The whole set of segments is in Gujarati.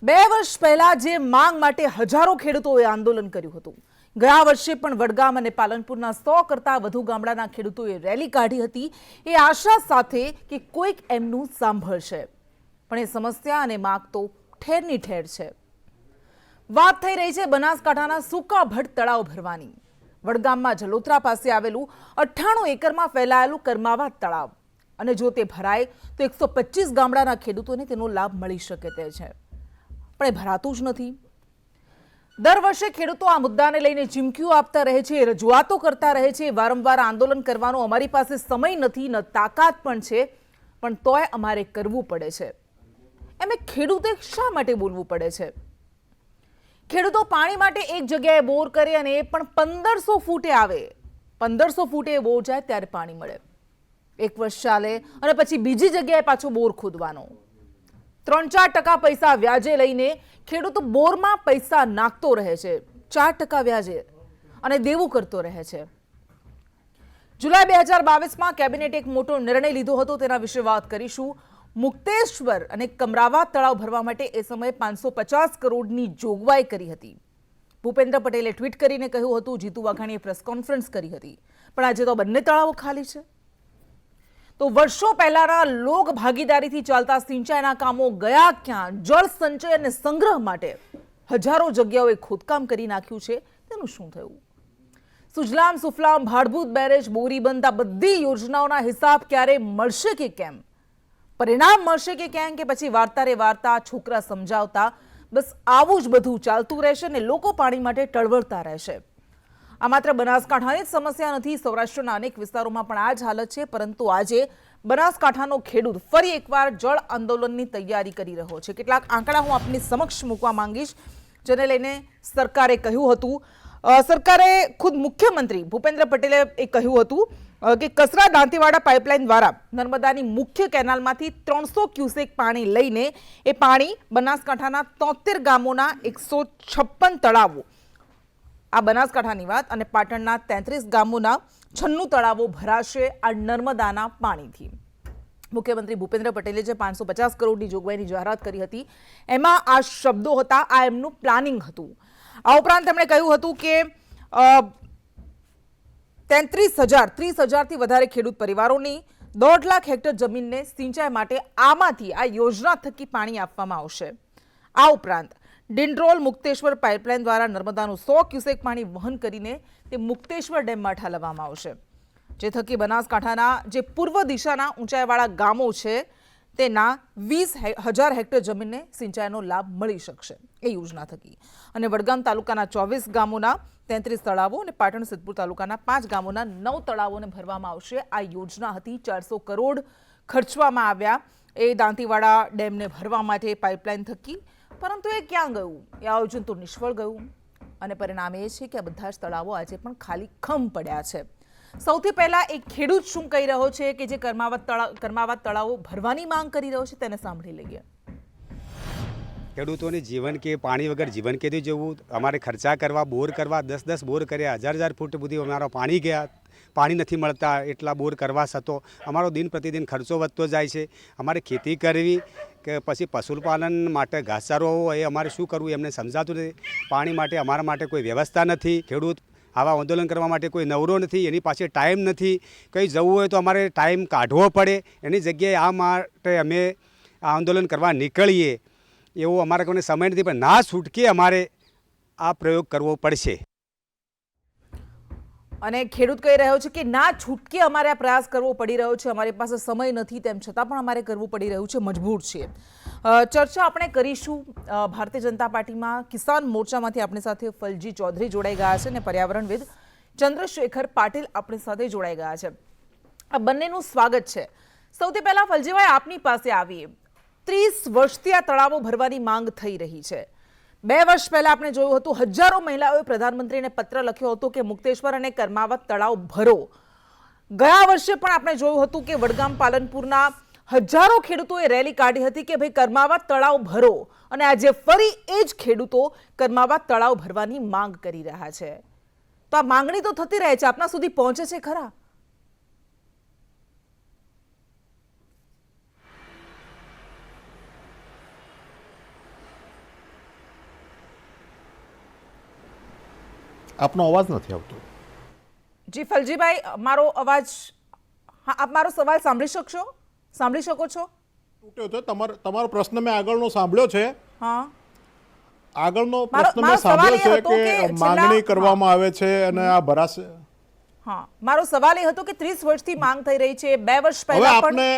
બે વર્ષ પહેલા જે માંગ માટે હજારો ખેડૂતોએ આંદોલન કર્યું હતું, ગયા વર્ષે પણ વડગામ અને પાલનપુરના 100 કરતાં વધુ ગામડાના ખેડૂતોએ રેલી કાઢી હતી, એ આશા સાથે કે કોઈક એમનું સાંભળશે, પણ એ સમસ્યા અને માંગ તો ઠેરની ઠેર છે। વાત થઈ રહી છે બનાસકાંઠાના સુકાભટ તળાવ ભરવાની। વડગામમાં જલોત્રા પાસે આવેલું 98 એકરમાં ફેલાયેલું કર્માવા તળાવ, અને જો તે ભરાય તો 125 ગામડાના ખેડૂતોને તેનો લાભ મળી શકે તે છે, પણ એ ભરાતું જ નથી। દર વર્ષે ખેડૂતો આ મુદ્દાને લઈને ચીમકીઓ આપતા રહે છે, રજૂઆતો કરતા રહે છે, વારંવાર આંદોલન કરવાનો અમારી પાસે સમય નથી, ન તાકાત પણ છે, પણ તોય અમારે કરવું પડે છે। એમ ખેડૂતે શા માટે બોલવું પડે છે? ખેડૂતો પાણી માટે એક જગ્યાએ બોર કરે અને એ પણ 1500 ફૂટે આવે, 1500 ફૂટે બોર જાય ત્યારે પાણી મળે, એક વર્ષ ચાલે અને પછી બીજી જગ્યાએ પાછો બોર ખોદવાનો, 3-4% પૈસા વ્યાજે લઈને ખેડૂત બોરમાં પૈસા નાખતો રહે છે, 4% વ્યાજે, અને દેવું કરતો રહે છે। જુલાઈ 2022માં કેબિનેટે એક મોટો નિર્ણય લીધો હતો, તેના વિશે વાત કરીશું। મુક્તેશ્વર અને કમરાવા તળાવ ભરવા માટે એ સમયે 550 કરોડની જોગવાઈ કરી હતી। ભૂપેન્દ્ર પટેલે ટ્વીટ કરીને કહ્યું હતું, જીતુ વાઘાણીએ પ્રેસ કોન્ફરન્સ કરી હતી, પણ આજે તો બંને તળાવો ખાલી છે। તો વર્ષો પહેલાના લોક ભાગીદારીથી ચાલતા સિંચાઈના કામો ગયા ક્યાં? જળ સંચય અને સંગ્રહ માટે હજારો જગ્યાઓએ ખોદકામ કરી નાખ્યું છે, તેનું શું થયું? સુજલામ સુફલામ, ભાડભૂત બેરેજ, બોરીબંધ, આ બધી યોજનાઓના હિસાબ ક્યારે મળશે કે કેમ? પરિણામ મળશે કે કેમ? કે પછી વાર્તા રે વાર્તા, છોકરા સમજાવતા, બસ આવું જ બધું ચાલતું રહેશે ને લોકો પાણી માટે ટળવળતા રહેશે। આ માત્ર બનાસકાંઠાની જ સમસ્યા નથી, સૌરાષ્ટ્રના અનેક વિસ્તારોમાં પણ આ જ હાલત છે, પરંતુ આજે બનાસકાંઠાનો ખેડૂત ફરી એકવાર જળ આંદોલનની તૈયારી કરી રહ્યો છે। કેટલાક આંકડા હું આપની સમક્ષ મૂકવા માંગીશ, જેને લઈને સરકારે કહ્યું હતું, સરકારે ખુદ મુખ્યમંત્રી ભૂપેન્દ્ર પટેલે એ કહ્યું હતું કે કસરા દાંતીવાડા પાઇપલાઇન દ્વારા નર્મદાની મુખ્ય કેનાલમાંથી 300 ક્યુસેક પાણી લઈને એ પાણી બનાસકાંઠાના 73 ગામોના 156 તળાવો, આ બનાસકાંઠાની વાત, અને પાટણના 33 ગામોના 96 તળાવો ભરાશે આ નર્મદાના પાણીથી। મુખ્યમંત્રી ભૂપેન્દ્ર પટેલે જે 550 કરોડની જોગવાઈની જાહેરાત કરી હતી, એમાં આ શબ્દો હતા, આ એમનું પ્લાનિંગ હતું। આ ઉપરાંત તેમણે કહ્યું હતું કે 30,000થી વધારે ખેડૂત પરિવારોની 1.5 લાખ હેક્ટર જમીનને સિંચાઈ માટે આમાંથી આ યોજના થકી પાણી આપવામાં આવશે। આ ઉપરાંત ડિંડરોલ મુક્તેશ્વર પાઇપલાઇન દ્વારા નર્મદાનું 100 ક્યુસેક પાણી વહન કરીને તે મુક્તેશ્વર ડેમમાં ઠાલવવામાં આવશે, જે થકી બનાસકાંઠાના જે પૂર્વ દિશાના ઊંચાઈવાળા ગામો છે તેના 20,000 હેક્ટર જમીનને સિંચાઈનો લાભ મળી શકશે એ યોજના થકી। અને વડગામ તાલુકાના 24 ગામોના 33 તળાવો અને પાટણ સિદ્ધપુર તાલુકાના 5 ગામોના 9 તળાવોને ભરવામાં આવશે। આ યોજના હતી, 400 કરોડ ખર્ચવામાં આવ્યા એ દાંતીવાડા ડેમને ભરવા માટે પાઇપલાઇન થકી, પરંતુ એ ક્યાં ગયું? એ આયોજન તો નિષ્ફળ ગયું, અને પરિણામ એ છે કે આ બધા જ તળાવો આજે પણ ખાલી ખમ પડ્યા છે। સૌથી પહેલા એક ખેડૂત શું કહી રહ્યો છે કે જે કર્માવત તળાવો ભરવાની માંગ કરી રહ્યો છે, તેને સાંભળી લઈએ। ખેડૂતોની જીવન કે પાણી વગર જીવન કેથી જવું? અમારે ખર્ચા કરવા, બોર કરવા, 10-10 બોર કર્યા, 1000 ફૂટ સુધી અમારા પાણી ગયા, પાણી નથી મળતા, એટલા બોર કરવા છતો અમારો દિન પ્રતિદિન ખર્ચો વધતો જાય છે। અમારે ખેતી કરવી કે પછી પશુપાલન માટે ઘાસચારો એ અમારે શું કરવું એમને સમજાતું નથી। પાણી માટે અમારા માટે કોઈ વ્યવસ્થા નથી। ખેડૂત આવા આંદોલન કરવા માટે કોઈ નવરો નથી, એની પાસે ટાઈમ નથી, કંઈ જવું હોય તો અમારે ટાઈમ કાઢવો પડે, એની જગ્યાએ આ માટે અમે આ આંદોલન કરવા નીકળીએ એવો અમારે કોઈને સમય નથી, પણ ના છૂટકે અમારે આ પ્રયોગ કરવો પડશે। અને ખેડૂત કહી રહ્યો છે કે ના છૂટકે અમારે આ પ્રયાસ કરવો પડી રહ્યો છે, અમારી પાસે સમય નથી, તેમ છતાં પણ અમારે કરવું પડી રહ્યું છે, મજબૂર છીએ। ચર્ચા આપણે કરીશું। ભારતીય જનતા પાર્ટીમાં કિસાન મોરચામાંથી આપણી સાથે ફલજી ચૌધરી જોડાઈ ગયા છે અને પર્યાવરણવિદ ચંદ્રશેખર પાટીલ આપણી સાથે જોડાઈ ગયા છે। આ બંનેનું સ્વાગત છે। સૌથી પહેલા ફલજીભાઈ આપની પાસે આવીએ। 30 વર્ષથી આ તળાવો ભરવાની માંગ થઈ રહી છે। 2 વર્ષ પહેલા આપણે જોયું હતું, હજારો મહિલાઓએ પ્રધાનમંત્રીને પત્ર લખ્યો હતો કે મુક્તેશ્વર અને કર્માવત તળાવ ભરો। ગયા વર્ષે પણ આપણે જોયું હતું કે વડગામ પાલનપુરના હજારો ખેડૂતોએ રેલી કાઢી હતી કે ભાઈ કર્માવત તળાવ ભરો, અને આજે ફરી એ જ ખેડૂતો કર્માવત તળાવ ભરવાની માંગ કરી રહ્યા છે। તો આ માંગણી તો થતી રહે છે, આપના સુધી પહોંચે છે ખરા? આપનો અવાજ નથી આવતો. જી ફલજીભાઈ, મારો અવાજ, હા, આપ મારો સવાલ સાંભળી શકો છો? તૂટ્યો છે. તમારો પ્રશ્ન મેં આગળનો સાંભળ્યો છે. હા, આગળનો મારો પ્રશ્ન મેં સવાલ એ સાંભળ્યો છે હતો કે કે છેલ્લા- માંગણી કરવામાં આવે છે અને આ ભરાશે. હા, મારો સવાલ એ હતો કે 30 વર્ષથી માંગ થઈ રહી છે, 2 વર્ષ હવે પહેલા પણ આપને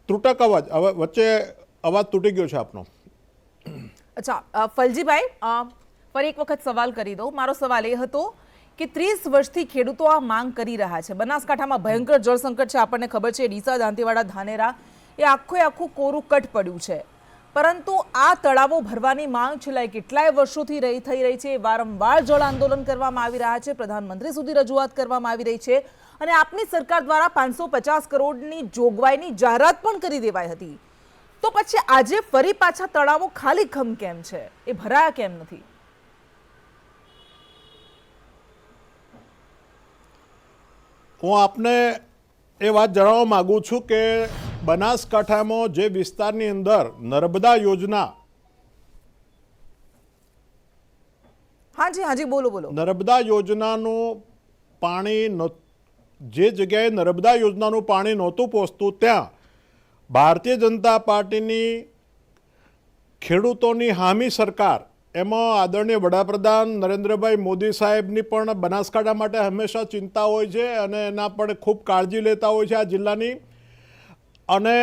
ત્રુટક અવાજ, હવે વચ્ચે અવાજ તૂટી ગયો છે આપનો. અચ્છા ફલજીભાઈ, ફરી એક વખત સવાલ કરી દઉં. મારો સવાલ એ હતો કે 30 વર્ષથી ખેડૂતો આ માંગ કરી રહ્યા છે. બનાસકાંઠામાં ભયંકર જળ સંકટ છે, આપણને ખબર છે. ડીસા, દાંતીવાડા, ધાનેરા એ આખું કોરું કટ પડ્યું છે. પરંતુ આ તળાવો ભરવાની માંગ છેલ્લા કેટલાય વર્ષોથી થઈ રહી છે. વારંવાર જળ આંદોલન કરવામાં આવી રહ્યા છે, પ્રધાનમંત્રી સુધી રજૂઆત કરવામાં આવી રહી છે અને આપની સરકાર દ્વારા 550 કરોડની જોગવાઈની જાહેરાત પણ કરી દેવાઈ હતી. તો પછી આજે ફરી પાછા તળાવો ખાલીખમ કેમ છે? એ ભરાયા કેમ નથી? હું આપને એ વાત જણાવવા માંગુ છું કે બનાસકાંઠામાં જે વિસ્તારની અંદર નર્મદા યોજના, હાજી બોલો. નર્મદા યોજનાનું પાણી જે જગ્યાએ નર્મદા યોજનાનું પાણી નહોતું પહોંચતું ત્યાં ભારતીય જનતા પાર્ટીની ખેડૂતોની હામી સરકાર, એમાં આદરણીય વડાપ્રધાન નરેન્દ્રભાઈ મોદી સાહેબની પણ બનાસકાંઠા માટે હંમેશા ચિંતા હોય છે અને એના પણ ખૂબ કાળજી લેતા હોય છે આ જિલ્લાની. અને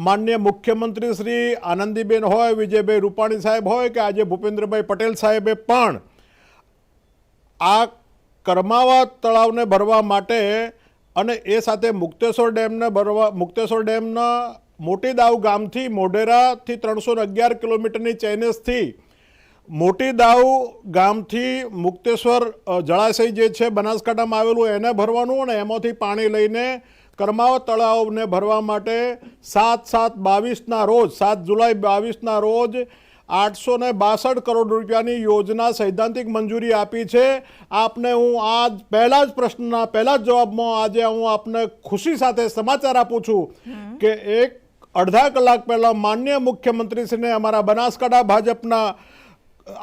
માનનીય મુખ્યમંત્રી શ્રી આનંદીબેન હોય, વિજયભાઈ રૂપાણી સાહેબ હોય કે આજે ભૂપેન્દ્રભાઈ પટેલ સાહેબે પણ આ કરમાવા તળાવને ભરવા માટે અને એ સાથે મુક્તેશ્વર ડેમના મોટી દાવ ગામથી મોઢેરાથી 311 કિલોમીટરની ચેનેસથી મોટી દાવ ગામથી મુક્તેશ્વર જળાશય જે છે બનાસકાંઠામાં આવેલું એને ભરવાનું અને એમાંથી પાણી લઈને કરમાવા તળાવને ભરવા માટે 7/7/22ના રોજ 7 જુલાઈ 22ના રોજ 862 કરોડ રૂપિયાની યોજના સૈદ્ધાંતિક મંજૂરી આપી છે. આપને હું આજ પહેલા જ પ્રશ્નના પહેલા જ જવાબમાં આજે હું આપને ખુશી સાથે સમાચાર આપું છું કે અડધા કલાક પહેલા માનનીય મુખ્યમંત્રીશ્રીને અમારા બનાસકાંઠા ભાજપના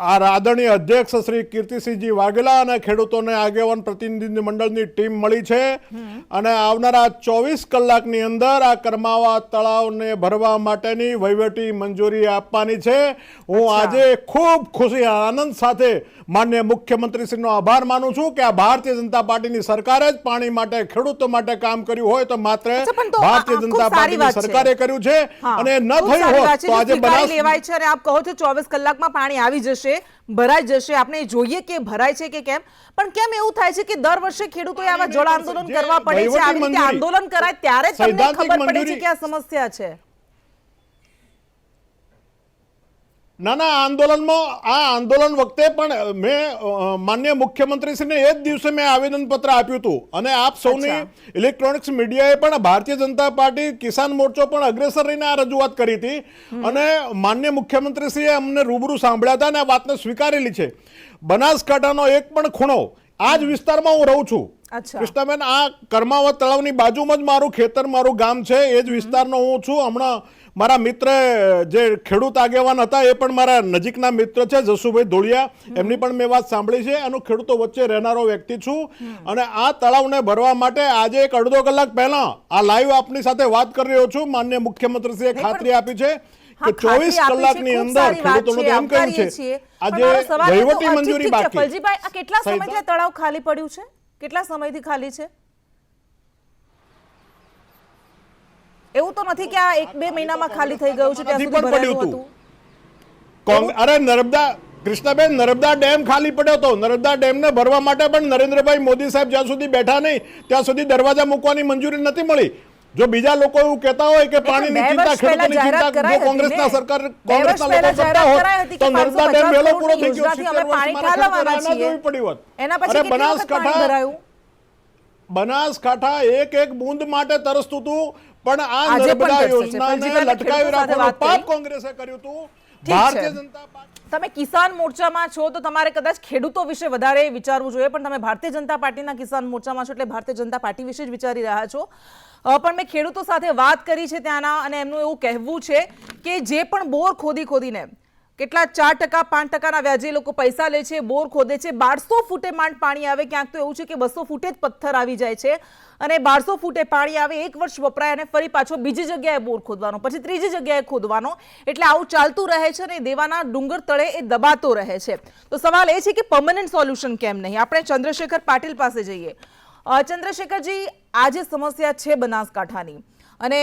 આદરણીય અધ્યક્ષ શ્રી કીર્તિસિંહજી વાઘેલા અને ખેડૂતોને આગેવાન પ્રતિનિધિ મંડળની ટીમ મળી છે અને આવનારા 24 કલાકની અંદર આ કરમાવા તળાવને ભરવા માટેની વહીવટી મંજૂરી આપવાની છે. હું આજે ખૂબ ખુશી આનંદ સાથે માનનીય મુખ્યમંત્રીશ્રીનો આભાર માનું છું કે આ ભારતીય જનતા પાર્ટીની સરકારે જ પાણી માટે ખેડૂતો માટે કામ કર્યું હોય તો માત્ર ભારતીય જનતા પાર્ટીની સરકારે કર્યું છે અને ન થયું હોત તો આજે લેવાય છે અને આપ કહો છો 24 કલાકમાં પાણી આવી જશે, ભરાઈ જશે. આપણે જોઈએ કે ભરાય છે કે કેમ, પણ કેમ એવું થાય છે કે દર વર્ષે ખેડૂતોએ આવા જળ આંદોલન કરવા પડે છે? આવી રીતે આંદોલન કરાય ત્યારે તમને ખબર પડે છે કે આ સમસ્યા છે. ના, આ આંદોલન વખતે પણ મેં માનનીય મુખ્યમંત્રીશ્રીને એ જ દિવસે મેં આવેદનપત્ર આપ્યું હતું અને આપ સૌની ઇલેક્ટ્રોનિક્સ મીડિયાએ પણ ભારતીય જનતા પાર્ટી કિસાન મોરચો પણ અગ્રેસર રહીને આ રજૂઆત કરી હતી અને માનનીય મુખ્યમંત્રીશ્રીએ અમને રૂબરૂ સાંભળ્યા હતા અને આ વાતને સ્વીકારેલી છે. બનાસકાંઠાનો એક પણ ખૂણો આ જ વિસ્તારમાં હું રહું છું. કૃષ્ણાબેન, આ કરમાવા તળાવની બાજુમાં જ મારું ખેતર, મારું ગામ છે, એ જ વિસ્તારનો હું છું. હમણાં મારા મિત્ર જે ખેડૂત આગેવાન હતા એ પણ મારા નજીકના મિત્ર છે, જસુભાઈ ધોળિયા, એમની પણ મેં વાત સાંભળી છે. અને ખેડૂતો વચ્ચે રહેનારો વ્યક્તિ છું અને આ તળાવને ભરવા માટે આજે એક અડધો કલાક પહેલા આ લાઈવ આપની સાથે વાત કરી રહ્યો છું. માનનીય મુખ્યમંત્રીશ્રીએ ખાતરી આપી છે કે 24 કલાકની અંદર ખેડૂતોને એમ કહ્યું છે આજે વહીવટી મંજૂરી બાકી. ફલજીભાઈ, આ કેટલા સમયથી તળાવ ખાલી પડ્યું છે? કેટલા સમયથી ખાલી છે? એવું તો નથી કે આ 1-2 મહિનામાં ખાલી થઈ ગયું છે, ત્યાં સુધી ભરાયું હતું. અરે નર્મદા, કૃષ્ણાબેન, નર્મદા ડેમ ખાલી પડ્યો હતો. નર્મદા ડેમને ભરવા માટે પણ નરેન્દ્રભાઈ મોદી સાહેબ જ્યાં સુધી બેઠા નહીં ત્યાં સુધી દરવાજા મૂકવાની મંજૂરી નથી મળી. જો બીજા લોકો એવું કહેતા હોય કે પાણીની ચિંતા, ખેડૂતોની ચિંતા જો કોંગ્રેસના લોકો કરતા હોત તો નર્મદા ડેમ વહેલો પૂરો થઈ ગયો. 70 વર્ષમાં ના જોવી પડી હોત. અરે બનાસકાંઠા એક બૂંદ માટે તરસતું હતું, પણ આ નર્મદા યોજનાને લટકાવી રાખવાનું પાપ કોંગ્રેસે કર્યું હતું. ભારતીય જનતા પાર્ટી, તમે કિસાન મોરચામાં છો તો તમારે કદાચ ખેડૂતો વિશે વધારે વિચારવું જોઈએ, પણ તમે ભારતીય જનતા પાર્ટીના કિસાન મોરચામાં છો એટલે ભારતીય જનતા પાર્ટી વિશે જ વિચારી રહ્યા છો. પણ મેં ખેડૂતો સાથે વાત કરી છે ત્યાંના, અને એમનું એવું કહેવું છે કે જે પણ બોર ખોદીને કેટલા 4% 5%ના વ્યાજે લોકો પૈસા લે છે, બોર ખોદે છે, 1200 ફૂટે માંડ પાણી આવે, ક્યાંક તો એવું છે કે 200 ફૂટે જ પથ્થર આવી જાય છે, અને 1200 ફૂટે પાણી આવે, 1 વર્ષ વપરાય અને ફરી પાછો બીજી જગ્યાએ બોર ખોદવાનો, પછી ત્રીજી જગ્યાએ ખોદવાનો, એટલે આવું ચાલતું રહે છે અને દેવાના ડુંગર તળે એ દબાતો રહે છે. તો સવાલ એ છે કે પરમનન્ટ સોલ્યુશન કેમ નહીં? આપણે ચંદ્રશેખર પાટીલ પાસે જઈએ. ચંદ્રશેખરજી, આ જે સમસ્યા છે બનાસકાંઠાની, અને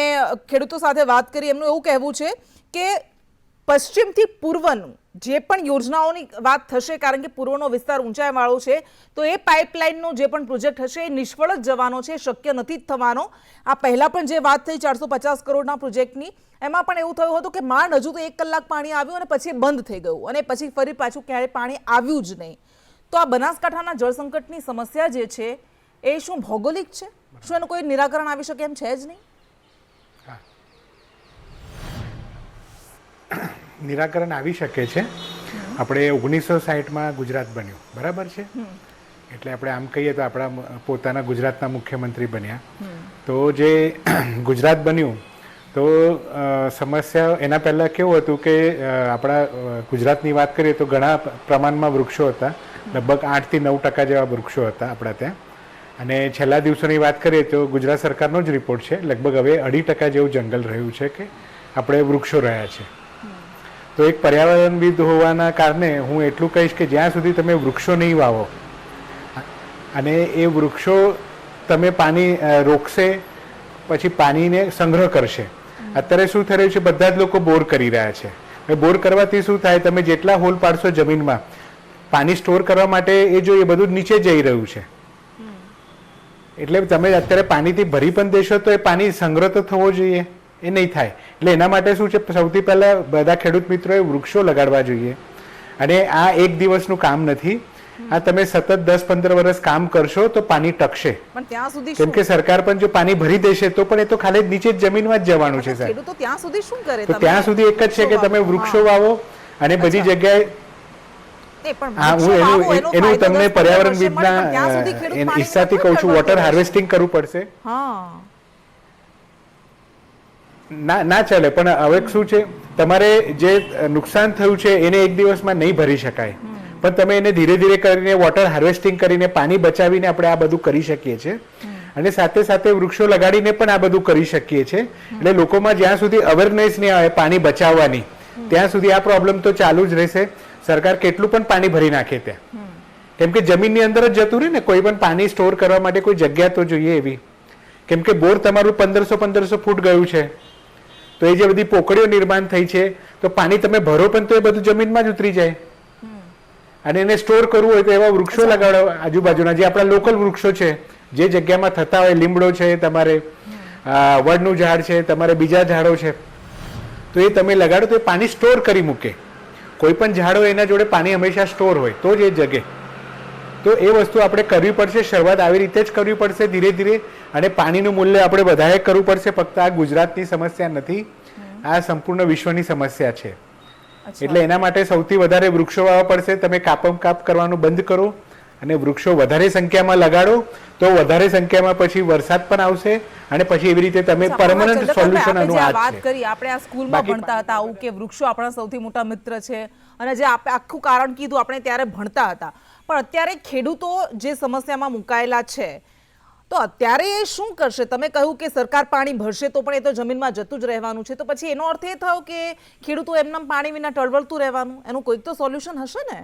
ખેડૂતો સાથે વાત કરી, એમનું એવું કહેવું છે કે પશ્ચિમથી પૂર્વનું જે પણ યોજનાઓની વાત થશે, કારણ કે પૂર્વનો વિસ્તાર ઊંચાઈવાળો છે, તો એ પાઇપલાઇનનો જે પણ પ્રોજેક્ટ હશે એ નિષ્ફળ જ જવાનો છે, શક્ય નથી જ થવાનો. આ પહેલાં પણ જે વાત થઈ 450 કરોડના પ્રોજેક્ટની, એમાં પણ એવું થયું હતું કે માંડ હજુ તો 1 કલાક પાણી આવ્યું અને પછી બંધ થઈ ગયું, અને પછી ફરી પાછું ક્યારેય પાણી આવ્યું જ નહીં. તો આ બનાસકાંઠાના જળસંકટની સમસ્યા જે છે એ શું ભૌગોલિક છે? શું એનું કોઈ નિરાકરણ આવી શકે એમ છે જ નહીં? નિરાકરણ આવી શકે છે. આપણે 1960માં ગુજરાત બન્યું, બરાબર છે, એટલે આપણે આમ કહીએ તો આપણા પોતાના ગુજરાતના મુખ્યમંત્રી બન્યા. તો જે ગુજરાત બન્યું તો સમસ્યા એના પહેલાં કેવું હતું કે આપણા ગુજરાતની વાત કરીએ તો ઘણા પ્રમાણમાં વૃક્ષો હતા, લગભગ 8 થી 9% જેવા વૃક્ષો હતા આપણા ત્યાં. અને છેલ્લા દિવસોની વાત કરીએ તો ગુજરાત સરકારનો જ રિપોર્ટ છે, લગભગ હવે 2.5% જેવું જંગલ રહ્યું છે કે આપણે વૃક્ષો રહ્યા છે. તો એક પર્યાવરણવિદ હોવાના કારણે હું એટલું કહીશ કે જ્યાં સુધી તમે વૃક્ષો નહીં વાવો અને એ વૃક્ષો તમે પાણી રોકશે, પછી પાણીને સંગ્રહ કરશે. અત્યારે શું થઈ રહ્યું છે, બધા જ લોકો બોર કરી રહ્યા છે. બોર કરવાથી શું થાય, તમે જેટલા હોલ પાડશો જમીનમાં પાણી સ્ટોર કરવા માટે, એ જો એ બધું નીચે જઈ રહ્યું છે, એટલે તમે અત્યારે પાણીથી ભરી પણ દેશો તો એ પાણી સંગ્રહ તો થવો જોઈએ, એ નહીં થાય. એટલે એના માટે શું છે, સૌથી પહેલાં બધા ખેડૂત મિત્રોએ વૃક્ષો લગાડવા જોઈએ. અને આ એક દિવસનું કામ નથી, આ તમે સતત 10-15 વર્ષ કામ કરશો તો પાણી ટકશે. પણ ત્યાં સુધી કેમ કે સરકાર પણ જો પાણી ભરી દેશે તો પણ એ તો ખાલી નીચે જમીનમાં જ જવાનું છે સાહેબ. ખેડૂતો ત્યાં સુધી શું કરે? તો ત્યાં સુધી એક જ છે કે તમે વૃક્ષો વાવો અને બધી જગ્યાએ એનું તમને પર્યાવરણવિદના હિસ્સાથી કહું છું, વોટર હાર્વેસ્ટિંગ કરવું પડશે. ના ચાલે, પણ હવે શું છે, તમારે જે નુકસાન થયું છે એને એક દિવસમાં નહીં ભરી શકાય, પણ તમે એને ધીરે ધીરે કરીને વોટર હાર્વેસ્ટિંગ કરીને પાણી બચાવીને આપણે આ બધું કરી શકીએ છીએ. અને સાથે સાથે વૃક્ષો લગાડીને પણ આ બધું કરી શકીએ છીએ. એટલે લોકોમાં જ્યાં સુધી અવેરનેસ નહીં આવે પાણી બચાવવાની, ત્યાં સુધી આ પ્રોબ્લેમ તો ચાલુ જ રહેશે. સરકાર કેટલું પણ પાણી ભરી નાખે ત્યાં, કેમ કે જમીનની અંદર જ જતું રહે ને, કોઈ પણ પાણી સ્ટોર કરવા માટે કોઈ જગ્યા તો જોઈએ એવી. કેમ કે બોર તમારું 1500 ફૂટ ગયું છે, તો એ જે બધી પોકળીઓ નિર્માણ થઈ છે, તો પાણી તમે ભરો પણ તો એ બધું જમીનમાં જ ઉતરી જાય. અને એને સ્ટોર કરવું હોય તો એવા વૃક્ષો લગાડો આજુબાજુના, જે આપણા લોકલ વૃક્ષો છે, જે જગ્યામાં થતા હોય, લીમડો છે, તમારે વડનું ઝાડ છે, તમારે બીજા ઝાડો છે, તો એ તમે લગાડો તો એ પાણી સ્ટોર કરી મૂકે. કોઈ પણ ઝાડ હોય એના જોડે પાણી હંમેશા સ્ટોર હોય તો જ એ જગે. તો એ વસ્તુ આપણે કરવી પડશે. શરૂઆત આવી રીતે જ કરવી પડશે, ધીરે ધીરે. અને પાણીનું મૂલ્ય આપણે વધારે કરવું પડશે. ફક્ત આ ગુજરાતની સમસ્યા નથી, આ સંપૂર્ણ વિશ્વની સમસ્યા છે. એટલે એના માટે સૌથી વધારે વૃક્ષો વાવવા પડશે. તમે કાપ કરવાનું બંધ કરો અને વૃક્ષો વધારે સંખ્યામાં લગાડો, તો વધારે સંખ્યામાં પછી વરસાદ પણ આવશે અને પછી એવી રીતે તમે પરમનન્ટ સોલ્યુશન આનું વાત કરી. આપણે આ સ્કૂલમાં ભણતા હતા આવું કે વૃક્ષો આપણા સૌથી મોટા મિત્ર છે, અને જે આપણે આખું કારણ કીધું આપણે ત્યારે ભણતા હતા. પણ અત્યારે ખેડૂતો જે સમસ્યામાં મુકાયેલા છે, તો અત્યારે એ શું કરશે? તમે કહ્યું કે સરકાર પાણી ભરશે તો પણ એ તો જમીનમાં જતું જ રહેવાનું છે, તો પછી એનો અર્થ એ થયો કે ખેડૂતો એમના પાણી વિના ટળવળતું રહેવાનું? એનું કોઈક તો સોલ્યુશન હશે ને?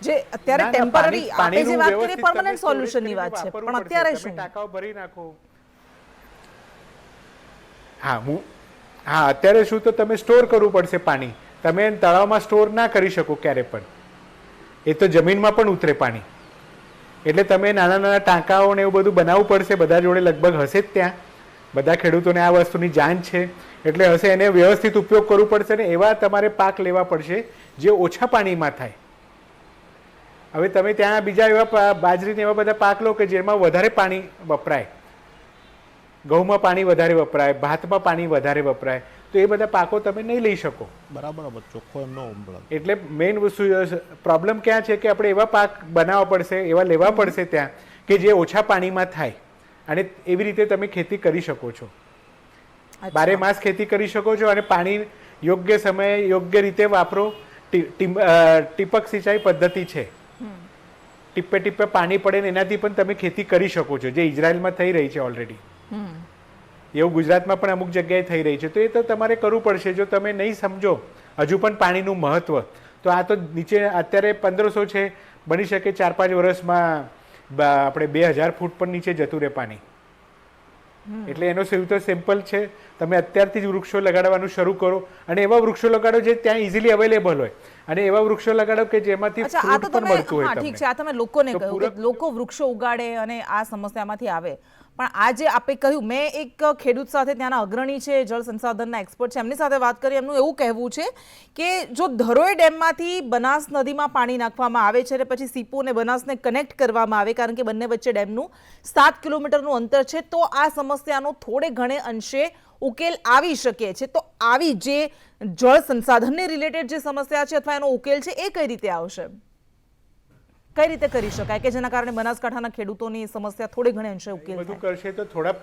જે અત્યારે ટેમ્પરરી આપણે જે વાત કરીએ પરમનન્ટ સોલ્યુશનની વાત છે, પણ અત્યારે શું? ટાંકાઓ ભરી નાખો. અત્યારે શું, તો તમે સ્ટોર કરવું પડશે પાણી. તમે તળાવમાં સ્ટોર ના કરી શકો ક્યારે પણ, એ તો જમીનમાં પણ ઉતરે પાણી. એટલે તમે નાના નાના ટાંકાઓ ને એવું બધું બનાવવું પડશે. બધા જોડે લગભગ હશે જ ત્યાં, બધા ખેડૂતોને આ વસ્તુની જાણ છે, એટલે હશે. એને વ્યવસ્થિત ઉપયોગ કરવું પડશે ને એવા તમારે પાક લેવા પડશે જે ઓછા પાણીમાં થાય. હવે તમે ત્યાં બીજા એવા બાજરીને એવા બધા પાક લો કે જેમાં વધારે પાણી વપરાય, ઘઉંમાં પાણી વધારે વપરાય, ભાતમાં પાણી વધારે વપરાય, તો એ બધા પાકો તમે નહીં લઈ શકો. બરાબર, ચોખ્ખો એમનો. એટલે મેઇન વસ્તુ પ્રોબ્લેમ ક્યાં છે કે આપણે એવા પાક બનાવવા પડશે, એવા લેવા પડશે ત્યાં કે જે ઓછા પાણીમાં થાય અને એવી રીતે તમે ખેતી કરી શકો છો. અચ્છા. 12 માસ ખેતી કરી શકો છો અને પાણી યોગ્ય સમયે યોગ્ય રીતે વાપરો. ટીપક સિંચાઈ પદ્ધતિ છે, ટીપે ટીપે પાણી પડે ને એનાથી પણ તમે ખેતી કરી શકો છો, જે ઇઝરાયલમાં થઈ રહી છે ઓલરેડી. એવું ગુજરાતમાં પણ અમુક જગ્યાએ થઈ રહી છે. તો એ તો તમારે કરવું પડશે. જો તમે નહીં સમજો હજુ પણ પાણીનું મહત્વ, તો આ તો નીચે અત્યારે 1500 છે, બની શકે 4-5 વર્ષમાં આપણે 2000 ફૂટ પણ નીચે જતું રહે પાણી. એટલે એનો તો સિમ્પલ છે, તમે અત્યારથી જ વૃક્ષો લગાડવાનું શરૂ કરો અને એવા વૃક્ષો લગાડો જે ત્યાં ઇઝીલી અવેલેબલ હોય અને એવા વૃક્ષો લગાડો કે જેમાંથી અચ્છા, આ તો ફ્રૂટ પણ તમે મળતું હોય હા ઠીક તમને. છે, આ તમે લોકોને તો કહ્યું પૂરક- કે લોકો વૃક્ષો ઉગાડે અને આ સમસ્યામાંથી આવે. પણ આ જે આપે કહ્યું, મેં એક ખેડૂત સાથે ત્યાંના અગ્રણી છે, જળ સંસાધનના એક્સપર્ટ છે, એમની સાથે વાત કરી. એમનું એવું કહેવું છે કે જો ધરોઈ ડેમમાંથી બનાસ નદીમાં પાણી નાખવામાં આવે છે અને પછી સીપો અને બનાસને કનેક્ટ કરવામાં આવે, કારણ કે બંને વચ્ચે ડેમનું 7 કિલોમીટરનું અંતર છે, તો આ સમસ્યાનો થોડે ઘણે અંશે ઉકેલ આવી શકે છે. તો આવી જે જળ સંસાધનને રિલેટેડ જે સમસ્યા છે અથવા એનો ઉકેલ છે, એ કઈ રીતે આવશે, કઈ રીતે કરી શકાય કે જેના કારણે બનાસકાંઠાના ખેડૂતોની સમસ્યા થોડી ઘણી અંશે ઉકેલ બધું થાય? કરશે તો થોડા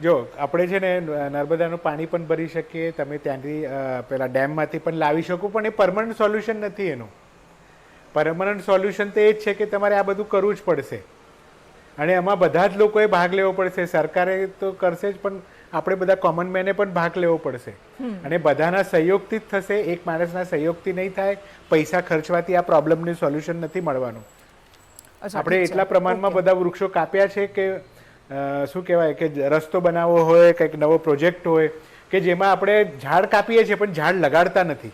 જો આપણે છે ને નર્મદાનું પાણી પણ ભરી શકીએ, તમે ત્યાંથી પેલા ડેમમાંથી પણ લાવી શકો, પણ એ પરમનન્ટ સોલ્યુશન નથી. એનું પરમનન્ટ સોલ્યુશન તો એ જ છે કે તમારે આ બધું કરવું જ પડશે અને એમાં બધા જ લોકોએ ભાગ લેવો પડશે. સરકારે તો કરશે જ, પણ આપણે બધા કોમન મેને પણ ભાગ લેવો પડશે અને બધાના સહયોગથી જ થશે. એક માણસના સહયોગથી નહીં થાય. પૈસા ખર્ચવાથી આ પ્રોબ્લેમનું સોલ્યુશન નથી મળવાનું. અચ્છા, આપણે ઠીક છે. એટલા પ્રમાણમાં ઓકે. બધા વૃક્ષો કાપ્યા છે કે શું કહેવાય કે રસ્તો બનાવવો હોય, કંઈક નવો પ્રોજેક્ટ હોય કે જેમાં આપણે ઝાડ કાપીએ છીએ પણ ઝાડ લગાડતા નથી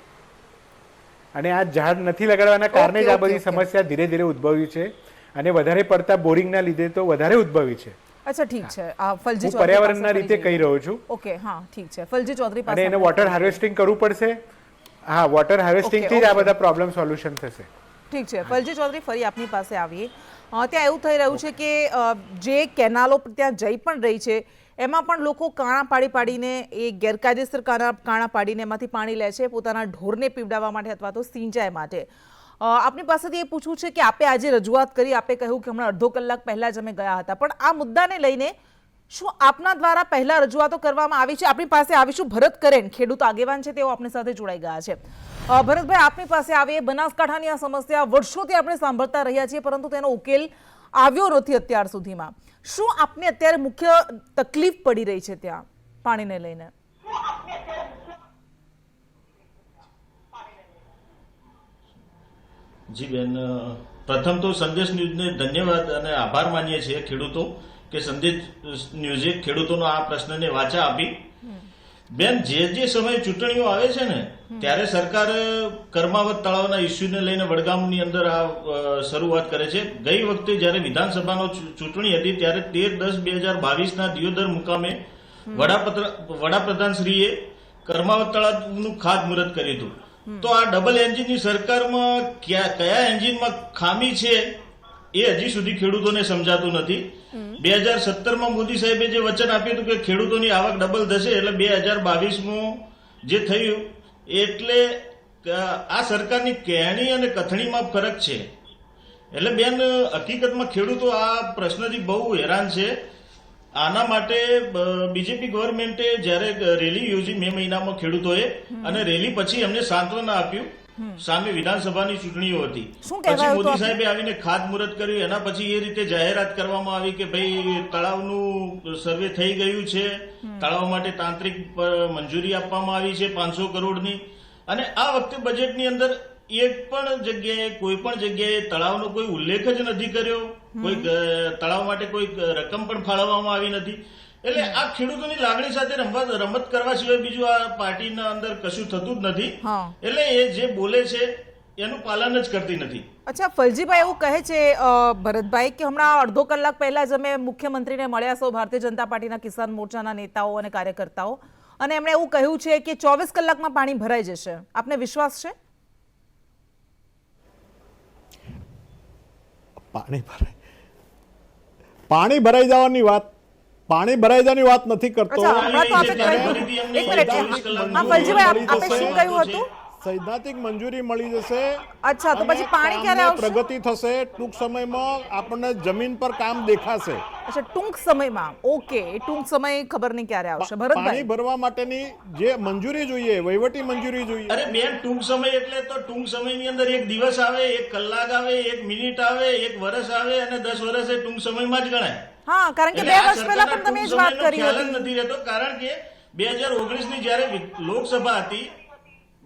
અને આ ઝાડ નથી લગાડવાના કારણે જ આ ઓકે, બધી ઓકે. સમસ્યા ધીરે ધીરે ઉદ્ભવી છે અને વધારે પડતા બોરિંગના લીધે તો વધારે ઉદ્ભવી છે. અચ્છા, ઠીક છે. ફલજી હું ચૌધરી પર્યાવરણના પાસે રીતે ફરી કહી જઈએ. રહ્યો છું ઓકે, હા ઠીક છે. ફલજી ચૌધરી પાસે અને એને આપણે વોટર ફરી હાર્વેસ્ટિંગ કરવું પડશે. હા, વોટર હાર્વેસ્ટિંગથી જ આ ઓકે. બધા પ્રોબ્લેમ સોલ્યુશન થશે. ઠીક છે. ફલજી ચૌધરી, ફરી આપની પાસે આવીએ. ત્યાં એવું થઈ રહ્યું છે કે જે કેનાલો ત્યાં જઈ પણ રહી છે એમાં પણ લોકો કાણા પાડીને એ ગેરકાયદેસર કાણા પાડીને એમાંથી પાણી લે છે પોતાના ઢોરને પીવડાવવા માટે અથવા તો સિંચાઈ માટે. આપની પાસેથી એ પૂછવું છે કે આપે આજે રજૂઆત કરી, આપે કહ્યું કે હમણાં અડધો કલાક પહેલા જ અમે ગયા હતા, પણ આ મુદ્દાને લઈને શું આપના દ્વારા પહેલા રજૂઆતો કરવામાં આવી છે? આપણી પાસે આવીશું ભરત કરેન, ખેડૂત આગેવાન છે, તેઓ આપણી સાથે જોડાઈ ગયા છે. ભરતભાઈ, આપની પાસે આવીએ. બનાસકાંઠાની આ સમસ્યા વર્ષોથી આપણે સાંભળતા રહ્યા છીએ, પરંતુ તેનો ઉકેલ આવ્યો નથી અત્યાર સુધીમાં. શું આપને અત્યારે મુખ્ય તકલીફ પડી રહી છે ત્યાં પાણીને લઈને? જી બેન, પ્રથમ તો સંદેશ ન્યૂઝને ધન્યવાદ અને આભાર માનીએ છીએ ખેડૂતો કે સંદેશ ન્યૂઝે ખેડૂતોનો આ પ્રશ્નને વાચા આપી. બેન, જે સમયે ચૂંટણીઓ આવે છે ને ત્યારે સરકાર કર્માવત તળાવના ઇસ્યુને લઈને વડગામની અંદર આ શરૂઆત કરે છે. ગઈ વખતે જ્યારે વિધાનસભાનો ચૂંટણી હતી ત્યારે 13/10/2022ના દિયોદર મુકામે વડાપ્રધાનશ્રીએ કર્માવત તળાવનું ખાતમુહૂર્ત કર્યું હતું. તો આ ડબલ એન્જિનની સરકારમાં કયા એન્જિનમાં ખામી છે એ હજી સુધી ખેડૂતોને સમજાતું નથી. 2017માં મોદી સાહેબે જે વચન આપ્યું હતું કે ખેડૂતોની આવક ડબલ થશે, એટલે 2022માં જે થયું એટલે આ સરકારની કહેણી અને કથણીમાં ફરક છે. એટલે બેન, હકીકતમાં ખેડૂતો આ પ્રશ્નથી બહુ હેરાન છે. આના માટે બીજેપી ગવર્મેન્ટે જ્યારે રેલી યોજી મે મહિનામાં ખેડૂતોએ, અને રેલી પછી એમને સાંત્વના આપ્યું. સામે વિધાનસભાની ચૂંટણીઓ હતી, શું પછી કહેવાયું મોદી હતું સાહેબે આવીને ખાતમુહૂર્ત કર્યું. એના પછી એ રીતે જાહેરાત કરવામાં આવી કે ભાઈ તળાવનું સર્વે થઈ ગયું છે, તળાવ માટે તાંત્રિક મંજૂરી આપવામાં આવી છે 500 કરોડની. અને આ વખતે બજેટની અંદર એક પણ જગ્યાએ કોઈ પણ જગ્યાએ તળાવનો કોઈ ઉલ્લેખ જ નથી કર્યો. કોઈ તળાવ માટે કોઈ રકમ પણ ફાળવવામાં આવી નથી. એટલે આ ખેડૂતોની લાગણી સાથે રમત કરવા સિવાય બીજું આ પાર્ટીના અંદર કશું થતું જ નથી. એટલે એ જે બોલે છે એનું પાલન જ કરતી નથી. અચ્છા, ફલજીભાઈ એવું કહે છે ભરતભાઈ કે હમણાં અડધો કલાક પહેલા જ અમે મુખ્યમંત્રીને મળ્યા સૌ ભારતીય જનતા પાર્ટીના કિસાન મોરચાના નેતાઓ અને કાર્યકર્તાઓ, અને એમણે એવું કહ્યું છે કે 24 કલાકમાં પાણી ભરાઈ જશે. આપને વિશ્વાસ છે? પાણી ભરાઈ જવાની વાત નથી કરતો. અચ્છા, હમણાં તો આપે કહ્યું. એક મિનિટ. હા, ફલજીભાઈ, આપે શું કહ્યું હતું? સૈદ્ધાંતિક મંજૂરી મળી જશે. અચ્છા, તો અને પછી પાણી ક્યારે કામની આવશે? પ્રગતિ થશે. ટૂંક સમયમાં આપણને જમીન પર કામ દેખાશે. અચ્છા, ટૂંક સમયમાં. ઓકે, એ ટૂંક સમય ખબર નહીં ક્યારે આવશે. પાણી ભરતભાઈ, ભરવા માટેની જે મંજૂરી જોઈએ, વહીવટી મંજૂરી જોઈએ. અરે બેન, ટૂંક સમય એટલે તો ટૂંક સમયની અંદર 1 દિવસ આવે, 1 કલાક આવે, 1 મિનિટ આવે, 1 વર્ષ આવે અને 10 વર્ષ એ ટૂંક સમયમાં જ ગણાય. હા, કારણ કે એટલે 2 આ વર્ષ પહેલા સરકારના પણ તમે ટૂંક જ વાત સમયનો કરી ખ્યાલ જ હતી. નથી રહેતો. કારણ કે 2019ની જ્યારે લોકસભા હતી,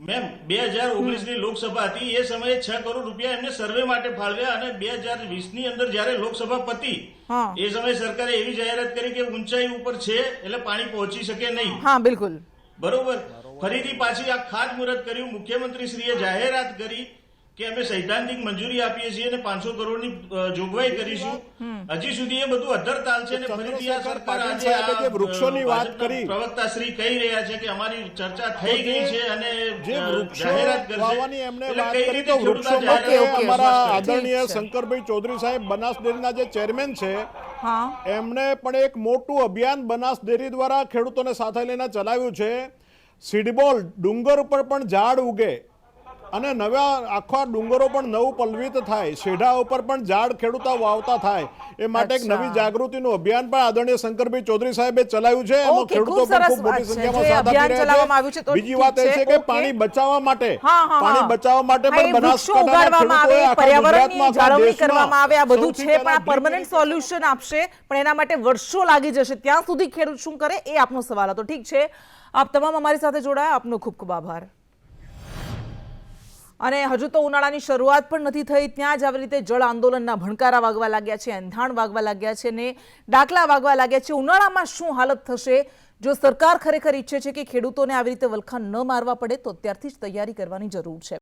મેમ 2019ની લોકસભા હતી, એ સમયે 6 કરોડ રૂપિયા એમને સર્વે માટે ફાળવ્યા અને 2020ની અંદર જ્યારે લોકસભા પતી, હા. એ સમયે સરકારે એવી જાહેરાત કરી કે ઊંચાઈ ઉપર છે એટલે પાણી પહોંચી શકે નહીં. હા, બિલકુલ. બરોબર. ફરીથી પાછી આ ખાતમુહૂર્ત કર્યું. મુખ્યમંત્રીશ્રીએ જાહેરાત કરી કે અમે સૈદ્ધાંતિક મંજૂરી આપીએ છીએ અને 500 કરોડની જોગવાઈ કરીશું. હજી સુધી એ બધું અધરતાલ છે અને ફરીથી આ ચંદ્રશેખર સરકાર પાટીલ આજે સાહેબે જે વૃક્ષોની વાત ભાજપના કરી, પ્રવક્તા શ્રી કહી રહ્યા છે કે અમારી ચર્ચા થઈ ગઈ છે અને જે વૃક્ષો જાહેરાત કરશે. વાવવાની એમને એટલે વાત કઈ કરી, રીતે તો ખેડૂત આ વૃક્ષો માટે જાહેરાત કરશે? અમારા ઠીક આદરણીય છે. શંકરભાઈ ચૌધરી સાહેબ બનાસ ડેરીના જે ચેરમેન છે, હા, એમણે પણ એક મોટું અભિયાન બનાસ ડેરી દ્વારા ખેડૂતોને સાથે લઈને ચલાવ્યું છે. સીડબોલ, ડુંગર ઉપર પણ ઝાડ ઉગે અને નવા આખા ડુંગરો પણ નવું પલ્વિત થાય, શેઢા ઉપર પણ ઝાડ ખેડૂતો વાવતા થાય, એ માટે એક અચ્છા. નવી જાગૃતિનું અભિયાન પણ આદરણીય શંકરભાઈ ચૌધરી સાહેબે ચલાવ્યું છે. એમાં ઓકે, ખેડૂતો ખૂબ પણ સરસ ખૂબ મોટી વાત છે. સંખ્યામાં જે સાથ આપી અભિયાન ચલાવવામાં આવ્યું છે રહ્યા તો છે. બીજી વાત એ ઠીક છે છે, કે ઓકે. પાણી બચાવવા માટે, હા, હા, પાણી હા. બચાવવા માટે હા, એ પણ વૃક્ષો બનાસકાંઠાના ઉગાડવામાં આવે, ખેડૂતોએ આખા પર્યાવરણની ગુજરાતમાં, આખા જાળવણી દેશમાં કરવામાં આવે, આ બધું સૌથી છે, પણ પહેલા આ પરમનન્ટ સોલ્યુશન આપશે, પણ એના માટે વર્ષો લાગી જશે. ત્યાં સુધી ખેડૂત શું કરે એ આપનો સવાલ હતો. ઠીક છે, આપ તમામ અમારી સાથે જોડાયા, આપનો ખૂબ ખૂબ આભાર. અને હજુ તો ઉનાળાની શરૂઆત પણ નથી થઈ, ત્યાં જ આવી રીતે જળ આંદોલનના ભણકારા વાગવા લાગ્યા છે, એંધાણ વાગવા લાગ્યા છે ને ડાકલા વાગવા લાગ્યા છે. ઉનાળામાં શું હાલત થશે? જો સરકાર ખરેખર ઈચ્છે છે કે ખેડૂતોને આવી રીતે વલખા ન મારવા પડે તો અત્યારથી જ તૈયારી કરવાની જરૂર છે.